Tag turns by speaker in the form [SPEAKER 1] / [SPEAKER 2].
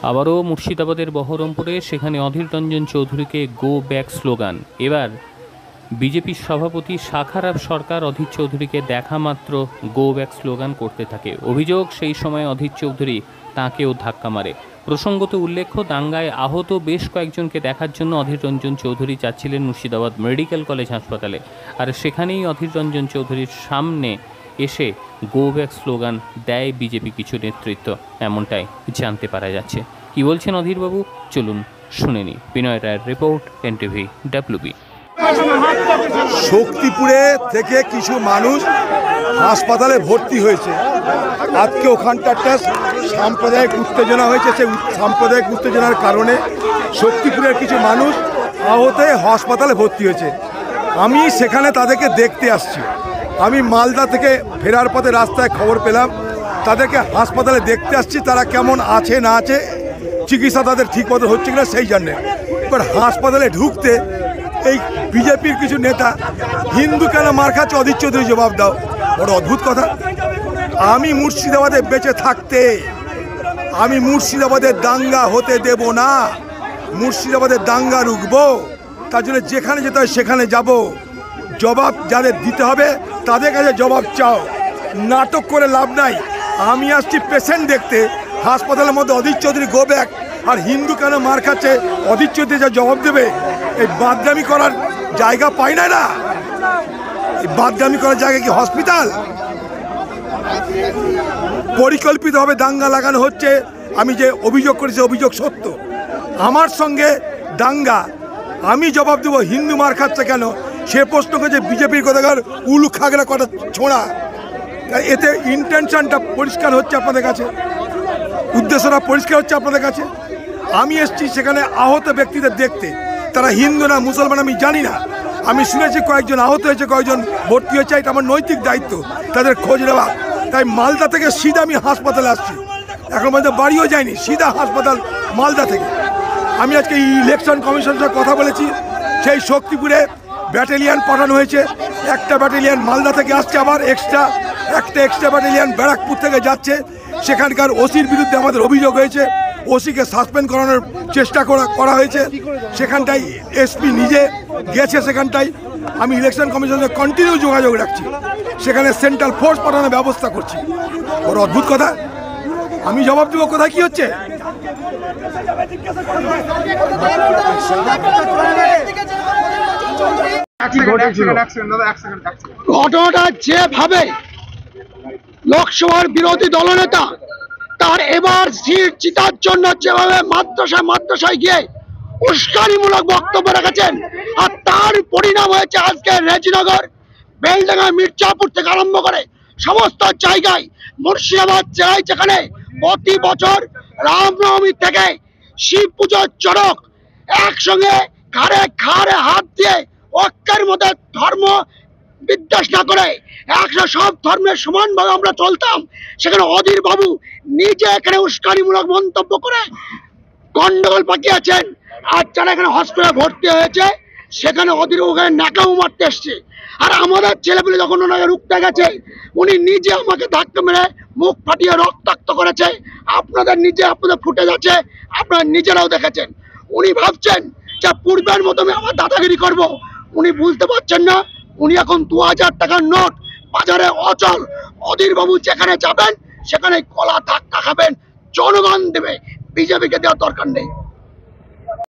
[SPEAKER 1] আবারও মুর্শিদাবাদের বহরমপুরে সেখানে অধীর রঞ্জন চৌধুরীকে গো ব্যাক স্লোগান। এবার বিজেপির সভাপতি শাখারাব সরকার অধীর চৌধুরীকে দেখা মাত্র গো ব্যাক স্লোগান করতে থাকে। অভিযোগ, সেই সময় অধীর চৌধুরী তাঁকেও ধাক্কা মারে। প্রসঙ্গত উল্লেখ্য, দাঙ্গায় আহত বেশ কয়েকজনকে দেখার জন্য অধীর রঞ্জন চৌধুরী যাচ্ছিলেন মুর্শিদাবাদ মেডিকেল কলেজ হাসপাতালে, আর সেখানেই অধীর রঞ্জন চৌধুরীর সামনে এসে গো ব্যাক স্লোগান দেয় বিজেপি কিছু নেতৃত্ব, এমনটাই জানতে পারা যাচ্ছে। কি বলছেন অধীরবাবু, চলুন শুনে নিই। বিনয় রায়ের রিপোর্ট, এনটিভি WB।
[SPEAKER 2] শক্তিপুরে থেকে কিছু মানুষ হাসপাতালে ভর্তি হয়েছে। আজকে ওখানটা একটা সাম্প্রদায়িক উত্তেজনা হয়েছে। সেই সাম্প্রদায়িক উত্তেজনার কারণে শক্তিপুরের কিছু মানুষ আহত হয়ে হাসপাতালে ভর্তি হয়েছে। আমি সেখানে তাদেরকে দেখতে আসছি। আমি মালদা থেকে ফেরার পথে রাস্তায় খবর পেলাম, তাদেরকে হাসপাতালে দেখতে আসছি, তারা কেমন আছে না আছে, চিকিৎসা তাদের ঠিক মতো হচ্ছে কিনা সেই জন্যে। এবার হাসপাতালে ঢুকতে এই বিজেপির কিছু নেতা, হিন্দু কেন মার খাচ্ছে, অধীর চৌধুরী জবাব দাও। বড় অদ্ভুত কথা। আমি মুর্শিদাবাদে বেঁচে থাকতে আমি মুর্শিদাবাদের দাঙ্গা হতে দেব না। মুর্শিদাবাদের দাঙ্গা রুখবো, তার জন্য যেখানে যেতে হয় সেখানে যাব। জবাব যাদের দিতে হবে তাদের কাছে জবাব চাও, নাটক করে লাভ নাই। আমি আসছি পেশেন্ট দেখতে, হাসপাতালের মধ্যে অধীর চৌধুরী গো ব্যাক আর হিন্দু কেন মার খাচ্ছে অধীর চৌধুরী যা জবাব দেবে। এই বাদদামি করার জায়গা পাই না। না, এই বাদদামি করার জায়গা কি হসপিটাল? পরিকল্পিতভাবে দাঙ্গা লাগানো হচ্ছে। আমি যে অভিযোগ করেছি অভিযোগ সত্য। আমার সঙ্গে দাঙ্গা, আমি জবাব দেবো হিন্দু মার খাচ্ছে কেন। সে প্রশ্ন করেছে বিজেপির কথাকার উলু খাগড়া কটা ছোঁড়া। এতে ইন্টেনশনটা পরিষ্কার হচ্ছে আপনাদের কাছে, উদ্দেশ্যটা পরিষ্কার হচ্ছে আপনাদের কাছে। আমি এসছি সেখানে আহত ব্যক্তিদের দেখতে। তারা হিন্দু না মুসলমান আমি জানি না। আমি শুনেছি কয়েকজন আহত হয়েছে, কয়েকজন ভর্তি হয়েছে। এটা আমার নৈতিক দায়িত্ব তাদের খোঁজ নেওয়া। তাই মালদা থেকে সিধা আমি হাসপাতালে আসছি। এখন পর্যন্ত বাড়িও যায়নি, সিধা হাসপাতাল মালদা থেকে। আমি আজকে ইলেকশন কমিশনের সাথে কথা বলেছি। সেই শক্তিপুরে ব্যাটালিয়ান পাঠানো হয়েছে। একটা ব্যাটালিয়ান মালদা থেকে আসছে, আবার একটা এক্সট্রা ব্যাটালিয়ান ব্যারাকপুর থেকে যাচ্ছে। সেখানকার ওসির বিরুদ্ধে আমাদের অভিযোগ হয়েছে, ওসিকে সাসপেন্ড করানোর চেষ্টা করা হয়েছে। সেখানটায় এসপি নিজে গেছে সেখানটায়। আমি ইলেকশন কমিশনের কন্টিনিউ যোগাযোগ রাখছি, সেখানে সেন্ট্রাল ফোর্স পাঠানোর ব্যবস্থা করছি। বড় অদ্ভুত কথা। আমি জবাব দেবো কোথায় কি হচ্ছে।
[SPEAKER 3] ঘটনাটা যেভাবে লোকসভার বিরোধী দলনেতা তার এবার সিট জিতার জন্য যেভাবে মাদ্রাসায় গিয়ে উস্কানিমূলক বক্তব্য রেখেছেন, আর তার পরিণাম হয়েছে আজকে রেজিনগর, বেলডাঙ্গা, মির্জাপুর থেকে আরম্ভ করে সমস্ত জায়গায় মুর্শিদাবাদ জেলায় যেখানে প্রতি বছর রামনবমী থেকে শিব পুজোর চড়ক একসঙ্গে ঘাড়ে হাত দিয়ে ঐক্যের মধ্যে ধর্ম বিদ্বেষ না করে একসাথে সব ধর্মের সমানভাবে আমরা চলতাম, সেখানে অধীর বাবু নিজে এখানে উস্কানিমূলক মন্তব্য করে গন্ডগোল পাকিয়েছেন। আর যারা এখানে হসপিটালে ভর্তি হয়েছে সেখানে অধীর ওখানে নাকাও মারতে এসছে। আর আমাদের ছেলেপুলে যখন ওনাকে রুখতে গেছে, উনি নিজে আমাকে ধাক্কা মেরে মুখ ফাটিয়ে রক্তাক্ত করেছে। আপনাদের ফুটে যাচ্ছে, আপনারা নিজেরাও দেখেছেন। উনি ভাবছেন যে পূর্বের মতো আমি আমার দাদাগিরি করব। উনি বুঝতে পারছেন না, উনি এখন 2000 টাকার নোট বাজারে অচল। অধীর বাবু যেখানে যাবেন সেখানে কলা ধাক্কা খাবেন, জনগণ দেবে, বিজেপিকে দেওয়ার দরকার নেই।